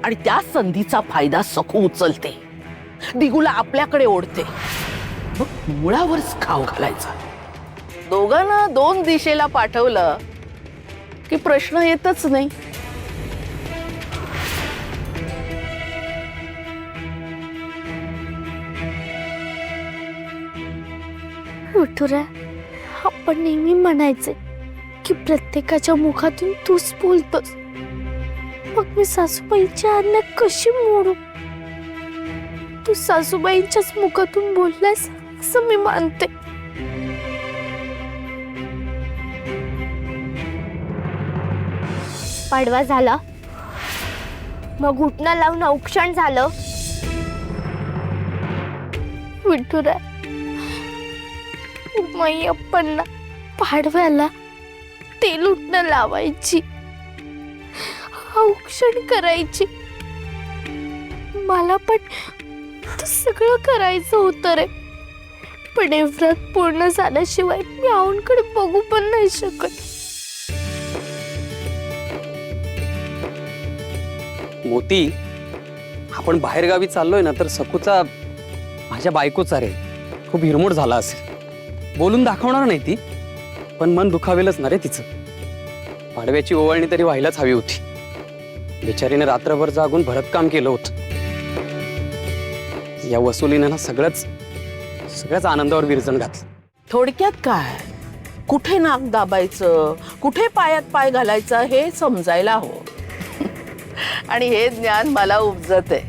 आणि त्या संधीचा फायदा सखू उचलते, दिगूला आपल्याकडे ओढते, मग मुळावरच खाव घालायचा. दोघांना दोन दिशेला पाठवलं की प्रश्न येतच नाही. विठुरा, आपण नेहमी म्हणायचे की प्रत्येकाच्या मुखातून तूच बोलतोस, मग मी सासूबाईंची आज्ञा कशी मोडू? तू सासूबाईंच्याच मुखातून बोललास असं मी मानते. पाडवा झाला, मग उठणं लावून औक्षण झालं. विठुरा, मैयप्पांना पाडव्याला तेल उठणं लावायची, औक्षण करायची. मला पण ते सगळं करायचं होतं रे, पण हे व्रत पूर्ण झाल्याशिवाय मी आऊंकडे बघू पण नाही शकत. मोती, आपण बाहेरगावी चाललोय ना, तर सखूचा माझ्या बायकोचा रे खूप हिरमोड झाला असेल. बोलून दाखवणार नाही ती, पण मन दुखावेलच ना रे तिचं. पाडव्याची ओवाळणी तरी व्हायलाच हवी होती. बिचारीने रात्रभर जागून भरतकाम केलं होतं. या वसुलीने ना सगळ्याच आनंदावर विरजण घातलं. थोडक्यात काय, कुठे नाक दाबायचं, कुठे पायात पाय घालायचा हे समजायला हवं. आणि हे ज्ञान मला उपजत आहे.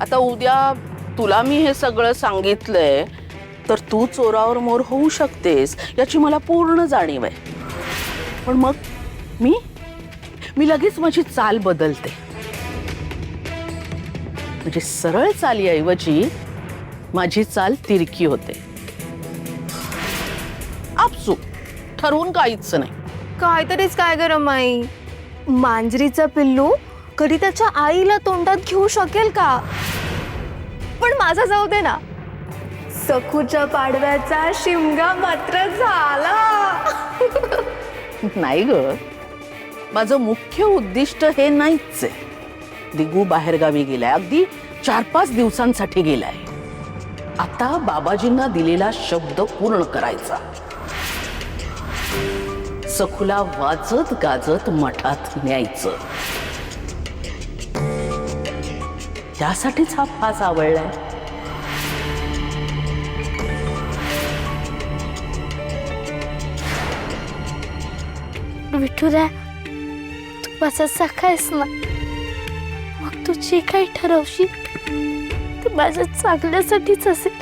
आता उद्या तुला मी हे सगळं सांगितलंय तर तू चोरावर मोर होऊ शकतेस याची मला पूर्ण जाणीव आहे. पण मग मी लगेच माझी चाल बदलते. म्हणजे सरळ चालीऐवजी माझी चाल तिरकी होते. आपसूक ठरवून काहीच नाही. काहीतरीच काय ग रमाई, मांजरीचं पिल्लू कधी त्याच्या आईला तोंडात घेऊ शकेल का? पण माझा जाऊ दे ना, सखूच्या पाडव्याचा शिमगा मात्र झाला. नाही ग, माझं मुख्य उद्दिष्ट हे नाहीच आहे. दिगू बाहेरगावी गेलाय, अगदी 4-5 दिवसांसाठी गेलाय. आता बाबाजींना दिलेला शब्द पूर्ण करायचा. सखूला वाजत गाजत मठात न्यायचं. त्यासाठीच हा फास आवडलाय. विठुरा, तू माझा सखा आहेस ना, मग तू जे काही ठरवशील ते माझ्या चांगल्यासाठीच असेल.